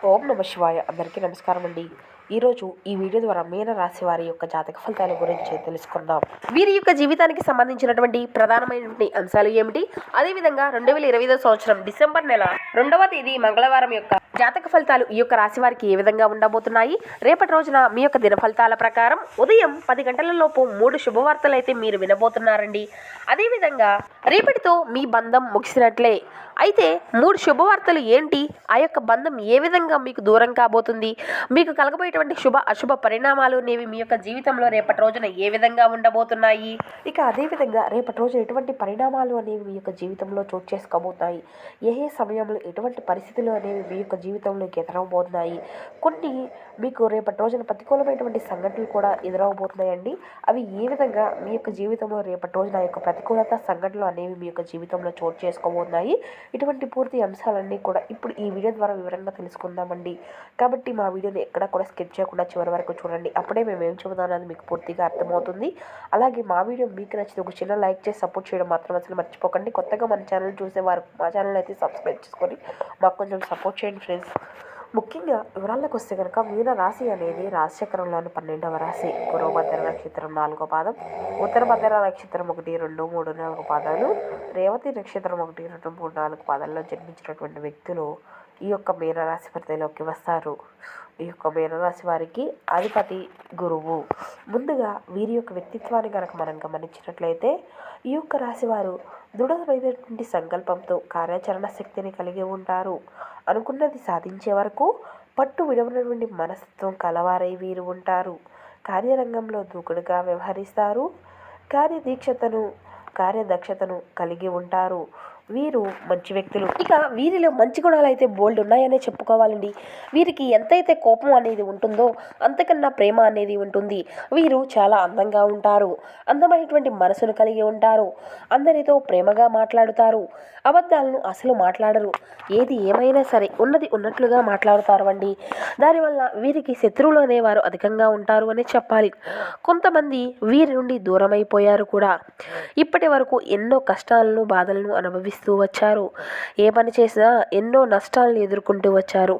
ఓం నమ శివాయ. అందరికీ నమస్కారం అండి. ఈరోజు ఈ వీడియో ద్వారా మీన రాశి వారి యొక్క జాతక ఫలితాల గురించి తెలుసుకుందాం. వీరి యొక్క జీవితానికి సంబంధించినటువంటి ప్రధానమైనటువంటి అంశాలు ఏమిటి, అదేవిధంగా 2025 సంవత్సరం డిసెంబర్ నెల 2వ తేదీ మంగళవారం యొక్క జాతక ఫలితాలు ఈ యొక్క రాశి వారికి ఏ విధంగా ఉండబోతున్నాయి, రేపటి రోజున మీ యొక్క దిన ఫలితాల ప్రకారం ఉదయం 10 గంటల లోపు 3 శుభవార్తలు అయితే మీరు వినబోతున్నారండి. అదేవిధంగా రేపటితో మీ బంధం ముగిసినట్లే. అయితే 3 శుభవార్తలు ఏంటి, ఆ యొక్క బంధం ఏ విధంగా మీకు దూరం కాబోతుంది, మీకు కలగబోయేటువంటి శుభ అశుభ పరిణామాలు అనేవి మీ యొక్క జీవితంలో రేపటి రోజున ఏ విధంగా ఉండబోతున్నాయి, ఇక అదేవిధంగా రేపటి రోజు ఎటువంటి పరిణామాలు అనేవి మీ యొక్క జీవితంలో చోటు చేసుకోబోతున్నాయి, ఏ సమయంలో ఎటువంటి పరిస్థితులు అనేవి మీ యొక్క జీవితంలోకి ఎదురవబోతున్నాయి, కొన్ని మీకు రేపటి రోజున ప్రతికూలమైనటువంటి సంఘటనలు కూడా ఎదురవబోతున్నాయండి. అవి ఏ విధంగా మీ యొక్క జీవితంలో రేపటి రోజున ఆ యొక్క ప్రతికూలత సంఘటనలు అనేవి మీ యొక్క జీవితంలో చోటు చేసుకోబోతున్నాయి. ఇటువంటి పూర్తి అంశాలన్నీ కూడా ఇప్పుడు ఈ వీడియో ద్వారా వివరంగా తెలుసుకుందామండి. కాబట్టి మా వీడియోని ఎక్కడ కూడా స్కిప్ చేయకుండా చివరి వరకు చూడండి. అప్పుడే మేము ఏం చెబుతామన్నది మీకు పూర్తిగా అర్థమవుతుంది. అలాగే మా వీడియో మీకు నచ్చితే ఒక చిన్న లైక్ చేసి సపోర్ట్ చేయడం మాత్రం అసలు మర్చిపోకండి. కొత్తగా మన ఛానల్ చూసేవారు మా ఛానల్ అయితే సబ్స్క్రైబ్ చేసుకొని మాకు కొంచెం సపోర్ట్ చేయండి ఫ్రెండ్స్. ముఖ్యంగా వివరాలకు వస్తే కనుక మీన రాశి అనేది రాశిచక్రంలోని 12వ రాశి. పూర్వభద్ర నక్షత్రం 4వ పాదం, ఉత్తరభద్ర నక్షత్రం 1, 2, 3, 4 పాదాలు, రేవతి నక్షత్రం 1, 2, 3, 4 పాదాల్లో జన్మించినటువంటి వ్యక్తులు ఈ యొక్క మీనరాశి పరిధిలోకి వస్తారు. ఈ యొక్క మీనరాశి వారికి అధిపతి గురువు. ముందుగా వీరి యొక్క వ్యక్తిత్వాన్ని కనుక మనం గమనించినట్లయితే ఈ యొక్క రాశి వారు దృఢమైనటువంటి సంకల్పంతో కార్యాచరణ శక్తిని కలిగి ఉంటారు. అనుకున్నది సాధించే వరకు పట్టు విడవనటువంటి మనస్తత్వం కలవారై వీరు ఉంటారు. కార్యరంగంలో దూకుడుగా వ్యవహరిస్తారు. కార్యదక్షతను కలిగి ఉంటారు. వీరు మంచి వ్యక్తులు. ఇక వీరిలో మంచి గుణాలు అయితే బోల్డ్ ఉన్నాయనే చెప్పుకోవాలండి. వీరికి ఎంతైతే కోపం అనేది ఉంటుందో అంతకన్నా ప్రేమ అనేది ఉంటుంది. వీరు చాలా అందంగా ఉంటారు. అందమైనటువంటి మనసును కలిగి ఉంటారు. అందరితో ప్రేమగా మాట్లాడుతారు. అబద్ధాలను అసలు మాట్లాడరు. ఏది ఏమైనా సరే ఉన్నది ఉన్నట్లుగా మాట్లాడుతారు అండి. దానివల్ల వీరికి శత్రువులు అనేవారు అధికంగా ఉంటారు అని చెప్పాలి. కొంతమంది వీరి నుండి దూరం అయిపోయారు కూడా. ఇప్పటి వరకు ఎన్నో కష్టాలను బాధలను అనుభవిస్తూ వచ్చారు. ఏ పని చేసినా ఎన్నో నష్టాలను ఎదుర్కొంటూ వచ్చారు.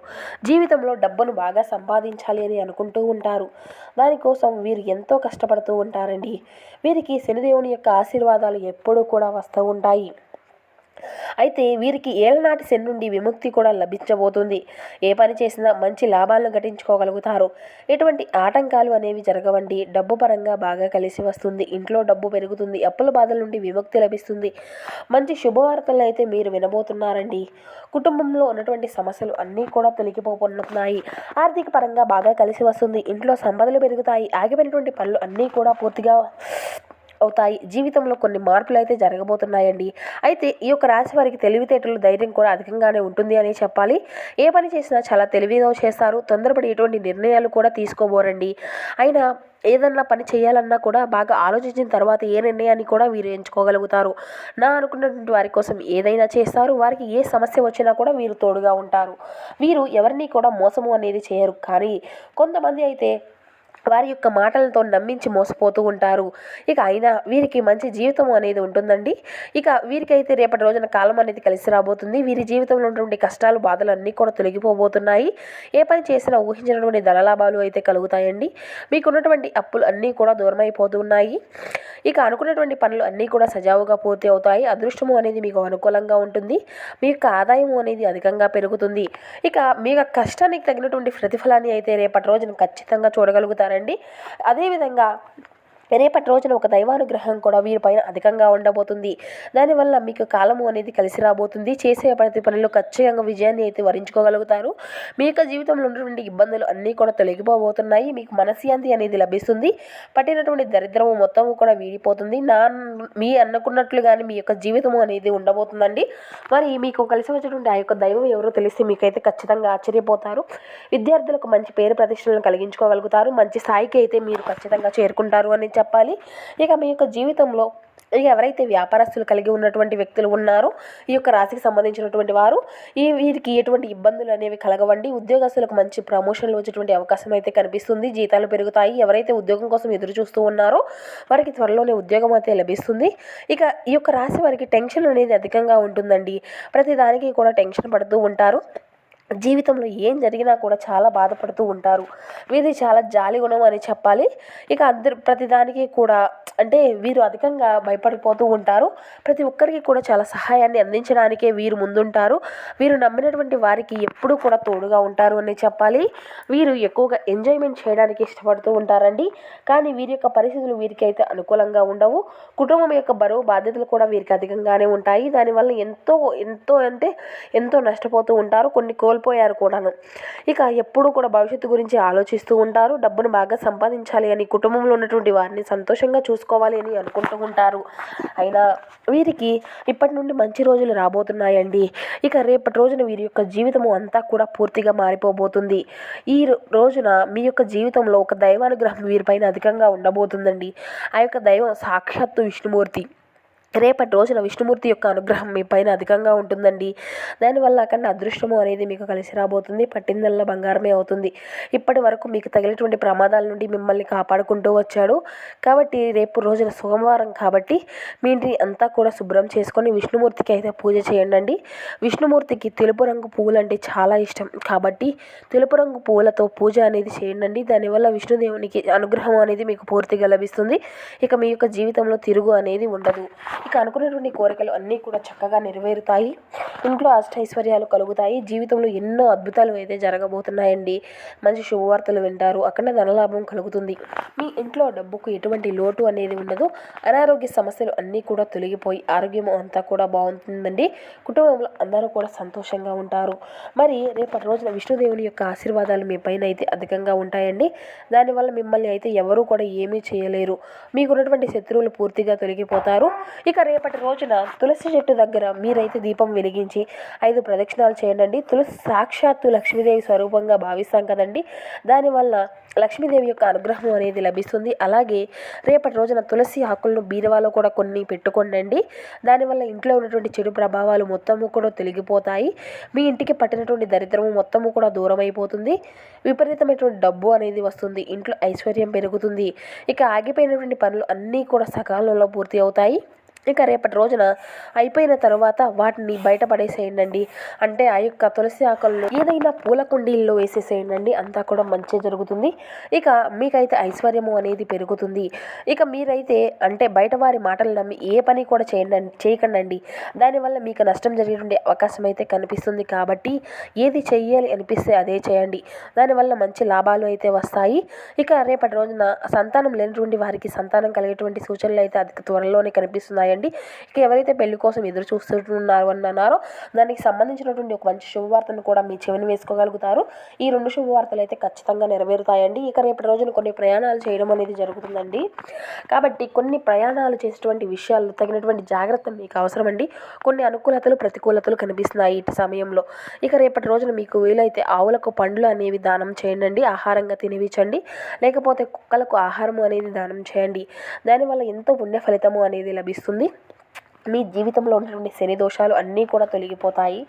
జీవితంలో డబ్బును బాగా సంపాదించాలి అని అనుకుంటూ ఉంటారు. దానికోసం వీరు ఎంతో కష్టపడుతూ ఉంటారండి. వీరికి శనిదేవుని యొక్క ఆశీర్వాదాలు ఎప్పుడూ కూడా వస్తూ ఉంటాయి. అయితే వీరికి ఏళ్ళనాటి శని నుండి విముక్తి కూడా లభించబోతుంది. ఏ పని చేసినా మంచి లాభాలను గడించుకోగలుగుతారు. ఎటువంటి ఆటంకాలు అనేవి జరగవండి. డబ్బు పరంగా బాగా కలిసి వస్తుంది. ఇంట్లో డబ్బు పెరుగుతుంది. అప్పుల బాధల నుండి విముక్తి లభిస్తుంది. మంచి శుభవార్తలను అయితే మీరు వినబోతున్నారండి. కుటుంబంలో ఉన్నటువంటి సమస్యలు అన్నీ కూడా తొలగిపోతున్నాయి. ఆర్థిక పరంగా బాగా కలిసి వస్తుంది. ఇంట్లో సంపదలు పెరుగుతాయి. ఆగిపోయినటువంటి పనులు అన్నీ కూడా పూర్తిగా అవుతాయి. జీవితంలో కొన్ని మార్పులు అయితే జరగబోతున్నాయండి. అయితే ఈ యొక్క రాశి వారికి తెలివితేటలు ధైర్యం కూడా అధికంగానే ఉంటుంది అని చెప్పాలి. ఏ పని చేసినా చాలా తెలివిగా చేస్తారు. తొందరపడి ఎటువంటి నిర్ణయాలు కూడా తీసుకోబోరండి. అయినా ఏదన్నా పని చేయాలన్నా కూడా బాగా ఆలోచించిన తర్వాత ఏ నిర్ణయాన్ని కూడా వీరు ఎంచుకోగలుగుతారు. నా అనుకున్నటువంటి వారి కోసం ఏదైనా చేస్తారు. వారికి ఏ సమస్య వచ్చినా కూడా వీరు తోడుగా ఉంటారు. వీరు ఎవరిని కూడా మోసము అనేది చేయరు. కానీ కొంతమంది అయితే వారి యొక్క మాటలతో నమ్మించి మోసపోతూ ఉంటారు. ఇక అయినా వీరికి మంచి జీవితం అనేది ఉంటుందండి. ఇక వీరికైతే రేపటి రోజున కాలం అనేది కలిసి రాబోతుంది. వీరి జీవితంలో ఉన్నటువంటి కష్టాలు బాధలు అన్నీ కూడా తొలగిపోబోతున్నాయి. ఏ పని చేసినా ఊహించినటువంటి ధనలాభాలు అయితే కలుగుతాయండి. మీకున్నటువంటి అప్పులు అన్నీ కూడా దూరం అయిపోతున్నాయి. ఇక అనుకున్నటువంటి పనులు అన్నీ కూడా సజావుగా పూర్తి అవుతాయి. అదృష్టము అనేది మీకు అనుకూలంగా ఉంటుంది. మీ యొక్క ఆదాయము అనేది అధికంగా పెరుగుతుంది. ఇక మీ యొక్క కష్టానికి తగినటువంటి ప్రతిఫలాన్ని అయితే రేపటి రోజున ఖచ్చితంగా చూడగలుగుతారండి. అదేవిధంగా రేపటి రోజున ఒక దైవానుగ్రహం కూడా వీరిపైన అధికంగా ఉండబోతుంది. దానివల్ల మీకు కాలము అనేది కలిసి రాబోతుంది. చేసే ప్రతి పనిలో ఖచ్చితంగా విజయాన్ని అయితే వరించుకోగలుగుతారు. మీ యొక్క జీవితంలో ఉన్నటువంటి ఇబ్బందులు అన్నీ కూడా తొలగిపోబోతున్నాయి. మీకు మనశ్శాంతి అనేది లభిస్తుంది. పట్టినటువంటి దరిద్రము మొత్తము కూడా వీడిపోతుంది. మీ అనుకున్నట్లుగానే మీ యొక్క జీవితము అనేది ఉండబోతుందండి. మరి మీకు కలిసి వచ్చేటువంటి ఆ యొక్క దైవం ఎవరో తెలిస్తే మీకైతే ఖచ్చితంగా ఆశ్చర్యపోతారు. విద్యార్థులకు మంచి పేరు ప్రతిష్టలను కలిగించుకోగలుగుతారు. మంచి స్థాయికి అయితే మీరు ఖచ్చితంగా చేరుకుంటారు అని చెప్పాలి. ఇక మీ యొక్క జీవితంలో ఇక ఎవరైతే వ్యాపారస్తులు కలిగి ఉన్నటువంటి వ్యక్తులు ఉన్నారో ఈ యొక్క రాశికి సంబంధించినటువంటి వారు వీరికి ఎటువంటి ఇబ్బందులు అనేవి కలగవండి. ఉద్యోగస్తులకు మంచి ప్రమోషన్లు వచ్చేటువంటి అవకాశం అయితే కనిపిస్తుంది. జీతాలు పెరుగుతాయి. ఎవరైతే ఉద్యోగం కోసం ఎదురు చూస్తూ ఉన్నారో వారికి త్వరలోనే ఉద్యోగం అయితే లభిస్తుంది. ఇక ఈ యొక్క రాశి వారికి టెన్షన్ అనేది అధికంగా ఉంటుందండి. ప్రతి దానికి కూడా టెన్షన్ పడుతూ ఉంటారు. జీవితంలో ఏం జరిగినా కూడా చాలా బాధపడుతూ ఉంటారు. వీరిది చాలా జాలి గుణం అని చెప్పాలి. ఇక ప్రతిదానికి కూడా అంటే వీరు అధికంగా భయపడిపోతూ ఉంటారు. ప్రతి ఒక్కరికి కూడా చాలా సహాయాన్ని అందించడానికే వీరు ముందుంటారు. వీరు నమ్మినటువంటి వారికి ఎప్పుడూ కూడా తోడుగా ఉంటారు అని చెప్పాలి. వీరు ఎక్కువగా ఎంజాయ్మెంట్ చేయడానికి ఇష్టపడుతూ ఉంటారండి. కానీ వీరి యొక్క పరిస్థితులు వీరికి అయితే అనుకూలంగా ఉండవు. కుటుంబం యొక్క బరువు బాధ్యతలు కూడా వీరికి అధికంగానే ఉంటాయి. దానివల్ల ఎంతో ఎంతో అంటే ఎంతో నష్టపోతూ ఉంటారు. కొన్ని కోల్పోయారు కూడాను. ఇక ఎప్పుడూ కూడా భవిష్యత్తు గురించి ఆలోచిస్తూ ఉంటారు. డబ్బును బాగా సంపాదించాలి అని, కుటుంబంలో ఉన్నటువంటి వారిని సంతోషంగా చూసుకోవాలి అని అనుకుంటూ ఉంటారు. అయినా వీరికి ఇప్పటి నుండి మంచి రోజులు రాబోతున్నాయండి. ఇక రేపటి రోజున వీరి యొక్క జీవితము అంతా కూడా పూర్తిగా మారిపోబోతుంది. ఈ రోజున మీ యొక్క జీవితంలో ఒక దైవానుగ్రహం వీరిపైన అధికంగా ఉండబోతుందండి. ఆ యొక్క దైవం సాక్షాత్తు విష్ణుమూర్తి. రేపటి రోజున విష్ణుమూర్తి యొక్క అనుగ్రహం మీ పైన అధికంగా ఉంటుందండి. దానివల్ల అక్కడ అదృష్టము అనేది మీకు కలిసి రాబోతుంది. పట్టిందల్లా బంగారమే అవుతుంది. ఇప్పటి వరకు మీకు తగిలినటువంటి ప్రమాదాల నుండి మిమ్మల్ని కాపాడుకుంటూ వచ్చాడు. కాబట్టి రేపు రోజున సోమవారం కాబట్టి మీ ఇంటిని అంతా కూడా శుభ్రం చేసుకొని విష్ణుమూర్తికి అయితే పూజ చేయండి. విష్ణుమూర్తికి తెలుపు రంగు పువ్వులు అంటే చాలా ఇష్టం కాబట్టి తెలుపు రంగు పువ్వులతో పూజ అనేది చేయండి. దానివల్ల విష్ణుదేవునికి అనుగ్రహం అనేది మీకు పూర్తిగా లభిస్తుంది. ఇక మీ యొక్క జీవితంలో తిరుగు అనేది ఉండదు. ఇక అనుకున్నటువంటి కోరికలు అన్నీ కూడా చక్కగా నెరవేరుతాయి. ఇంట్లో అష్టైశ్వర్యాలు కలుగుతాయి. జీవితంలో ఎన్నో అద్భుతాలు అయితే జరగబోతున్నాయండి. మంచి శుభవార్తలు వింటారు. అక్కడ ధనలాభం కలుగుతుంది. మీ ఇంట్లో డబ్బుకు ఎటువంటి లోటు అనేది ఉండదు. అనారోగ్య సమస్యలు అన్నీ కూడా తొలగిపోయి ఆరోగ్యం అంతా కూడా బాగుంటుందండి. కుటుంబంలో అందరూ కూడా సంతోషంగా ఉంటారు. మరి రేపటి రోజున విష్ణుదేవుని యొక్క ఆశీర్వాదాలు మీ పైన అయితే అధికంగా ఉంటాయండి. దానివల్ల మిమ్మల్ని అయితే ఎవరూ కూడా ఏమీ చేయలేరు. మీకున్నటువంటి శత్రువులు పూర్తిగా తొలగిపోతారు. ఇక రేపటి రోజున తులసి చెట్టు దగ్గర మీరైతే దీపం వెలిగించి 5 ప్రదక్షిణాలు చేయండి. తులసి సాక్షాత్తు లక్ష్మీదేవి స్వరూపంగా భావిస్తాం కదండి. దానివల్ల లక్ష్మీదేవి యొక్క అనుగ్రహం అనేది లభిస్తుంది. అలాగే రేపటి రోజున తులసి ఆకులను బీరువాలో కూడా కొన్ని పెట్టుకోండి. దానివల్ల ఇంట్లో ఉన్నటువంటి చెడు ప్రభావాలు మొత్తము కూడా తొలగిపోతాయి. మీ ఇంటికి పట్టినటువంటి దరిద్రము మొత్తము కూడా దూరం అయిపోతుంది. విపరీతమైనటువంటి డబ్బు అనేది వస్తుంది. ఇంట్లో ఐశ్వర్యం పెరుగుతుంది. ఇక ఆగిపోయినటువంటి పనులు అన్నీ కూడా సకాలంలో పూర్తి అవుతాయి. ఇక రేపటి రోజున అయిపోయిన తర్వాత వాటిని బయటపడేసేయండి. అంటే ఆ యొక్క తులసి ఆకులను ఏదైనా పూల కుండీల్లో వేసేసేయండి. అంతా కూడా మంచి జరుగుతుంది. ఇక మీకైతే ఐశ్వర్యము అనేది పెరుగుతుంది. ఇక మీరైతే అంటే బయట వారి మాటలు నమ్మి ఏ పని కూడా చేయకండి. దానివల్ల మీకు నష్టం జరిగేటువంటి అవకాశం అయితే కనిపిస్తుంది. కాబట్టి ఏది చెయ్యాలి అనిపిస్తే అదే చేయండి. దానివల్ల మంచి లాభాలు అయితే వస్తాయి. ఇక రేపటి రోజున సంతానం లేనటువంటి వారికి సంతానం కలిగేటువంటి సూచనలు అయితే అతి త్వరలోనే కనిపిస్తున్నాయి. ఇక ఎవరైతే పెళ్లి కోసం ఎదురు చూస్తున్నారో దానికి సంబంధించినటువంటి ఒక మంచి శుభవార్తను కూడా మీ చెవిని వేసుకోగలుగుతారు. ఈ 2 శుభవార్తలు అయితే ఖచ్చితంగా నెరవేరుతాయండి. ఇక రేపటి రోజున కొన్ని ప్రయాణాలు చేయడం అనేది జరుగుతుందండి. కాబట్టి కొన్ని ప్రయాణాలు చేసేటువంటి విషయాల్లో తగినటువంటి జాగ్రత్తలు మీకు అవసరమండి. కొన్ని అనుకూలతలు ప్రతికూలతలు కనిపిస్తున్నాయి ఈ సమయంలో. ఇక రేపటి రోజున మీకు వీలైతే ఆవులకు పండ్లు అనేవి దానం చేయండి. ఆహారంగా తినిపించండి. లేకపోతే కుక్కలకు ఆహారము అనేది దానం చేయండి. దానివల్ల ఎంతో పుణ్య ఫలితము అనేది లభిస్తుంది. మీ జీవితంలో ఉన్నటువంటి శని దోషాలు అన్నీ కూడా తొలగిపోతాయి.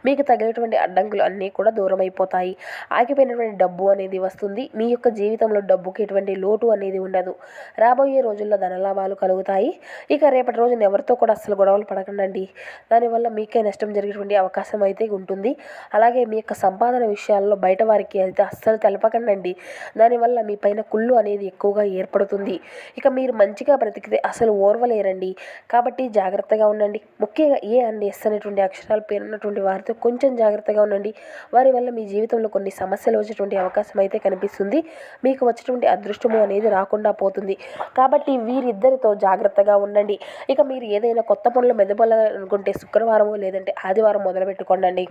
మీకు తగినటువంటి అడ్డంకులు అన్నీ కూడా దూరం అయిపోతాయి. ఆగిపోయినటువంటి డబ్బు అనేది వస్తుంది. మీ యొక్క జీవితంలో డబ్బుకి ఎటువంటి లోటు అనేది ఉండదు. రాబోయే రోజుల్లో ధనలాభాలు కలుగుతాయి. ఇక రేపటి రోజున ఎవరితో కూడా అస్సలు గొడవలు పడకండి. దానివల్ల మీకే నష్టం జరిగేటువంటి అవకాశం అయితే ఉంటుంది. అలాగే మీ యొక్క సంపాదన విషయాల్లో బయట వారికి అయితే అస్సలు తెలపకండి. దానివల్ల మీ పైన కుళ్ళు అనేది ఎక్కువగా ఏర్పడుతుంది. ఇక మీరు మంచిగా బ్రతికితే అసలు ఓర్వలేరండి. కాబట్టి జాగ్రత్తగా ఉండండి. ముఖ్యంగా ఏ అండ్ ఎస్ అనేటువంటి అక్షరాలు పేరున్నటువంటి వారితో కొంచెం జాగ్రత్తగా ఉండండి. వారి వల్ల మీ జీవితంలో కొన్ని సమస్యలు వచ్చేటువంటి అవకాశం అయితే కనిపిస్తుంది. మీకు వచ్చేటువంటి అదృష్టము అనేది రాకుండా పోతుంది. కాబట్టి వీరిద్దరితో జాగ్రత్తగా ఉండండి. ఇక మీరు ఏదైనా కొత్త పనులు మెదపడాలనుకుంటే శుక్రవారము లేదంటే ఆదివారం మొదలు పెట్టుకోండి.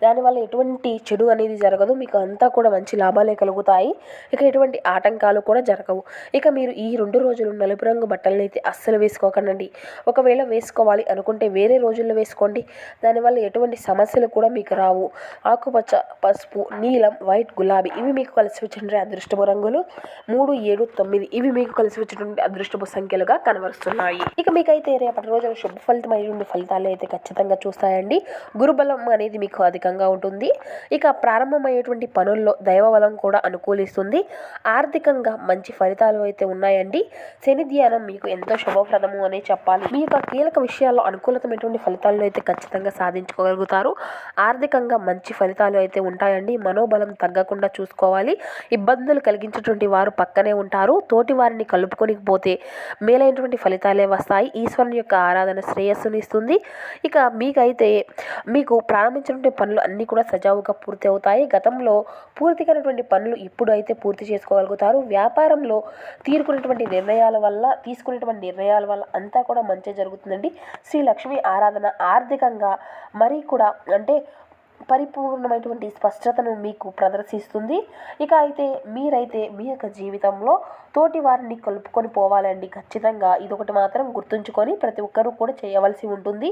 దానివల్ల ఎటువంటి చెడు అనేది జరగదు. మీకు అంతా కూడా మంచి లాభాలే కలుగుతాయి. ఇక ఎటువంటి ఆటంకాలు కూడా జరగవు. ఇక మీరు ఈ 2 రోజులు నలుపు రంగు బట్టలను అయితే అస్సలు వేసుకోకండి. ఒకవేళ వేసుకోవాలి అనుకుంటే వేరే రోజుల్లో వేసుకోండి. దానివల్ల ఎటువంటి సమస్యలు కూడా మీకు రావు. ఆకుపచ్చ, పసుపు, నీలం, వైట్, గులాబీ ఇవి మీకు కలిసి వచ్చే అదృష్టపు రంగులు. 3, 7, 9 ఇవి మీకు కలిసి వచ్చేటువంటి అదృష్టపు సంఖ్యలుగా కనబరుస్తున్నాయి. ఇక మీకైతే రేపటి రోజున శుభ ఫలితమైనటువంటి ఫలితాలు అయితే ఖచ్చితంగా చూస్తాయండి. గురుబలం అనేది మీకు అధికంగా ఉంటుంది. ఇక ప్రారంభమయ్యేటువంటి పనుల్లో దైవబలం కూడా అనుకూలిస్తుంది. ఆర్థికంగా మంచి ఫలితాలు అయితే ఉన్నాయండి. శని ధ్యానం మీకు ఎంతో శుభప్రదము అనే చెప్పాలి. మీ యొక్క కీలక విషయాల్లో అనుకూలతమైనటువంటి ఫలితాలను అయితే ఖచ్చితంగా సాధించుకోగలుగుతారు. ఆర్థికంగా మంచి ఫలితాలు అయితే ఉంటాయండి. మనోబలం తగ్గకుండా చూసుకోవాలి. ఇబ్బందులు కలిగించేటువంటి వారు పక్కనే ఉంటారు. తోటి వారిని కలుపుకొని పోతే మేలైనటువంటి ఫలితాలే వస్తాయి. ఈశ్వరుని యొక్క ఆరాధన శ్రేయస్సుని ఇస్తుంది. ఇక మీకైతే మీకు ప్రారంభించినటువంటి పనులు అన్నీ కూడా సజావుగా పూర్తి అవుతాయి. గతంలో పూర్తి కానటువంటి పనులు ఇప్పుడు అయితే పూర్తి చేసుకోగలుగుతారు. వ్యాపారంలో తీసుకునేటువంటి నిర్ణయాల వల్ల అంతా కూడా మంచి జరుగుతుందండి. శ్రీ లక్ష్మి ఆరాధన ఆర్థికంగా మరీ కూడా అంటే పరిపూర్ణమైనటువంటి స్పష్టతను మీకు ప్రదర్శిస్తుంది. ఇక అయితే మీరైతే మీ యొక్క జీవితంలో తోటి వారిని కలుపుకొని పోవాలండి. ఖచ్చితంగా ఇదొకటి మాత్రం గుర్తుంచుకొని ప్రతి ఒక్కరూ కూడా చేయవలసి ఉంటుంది.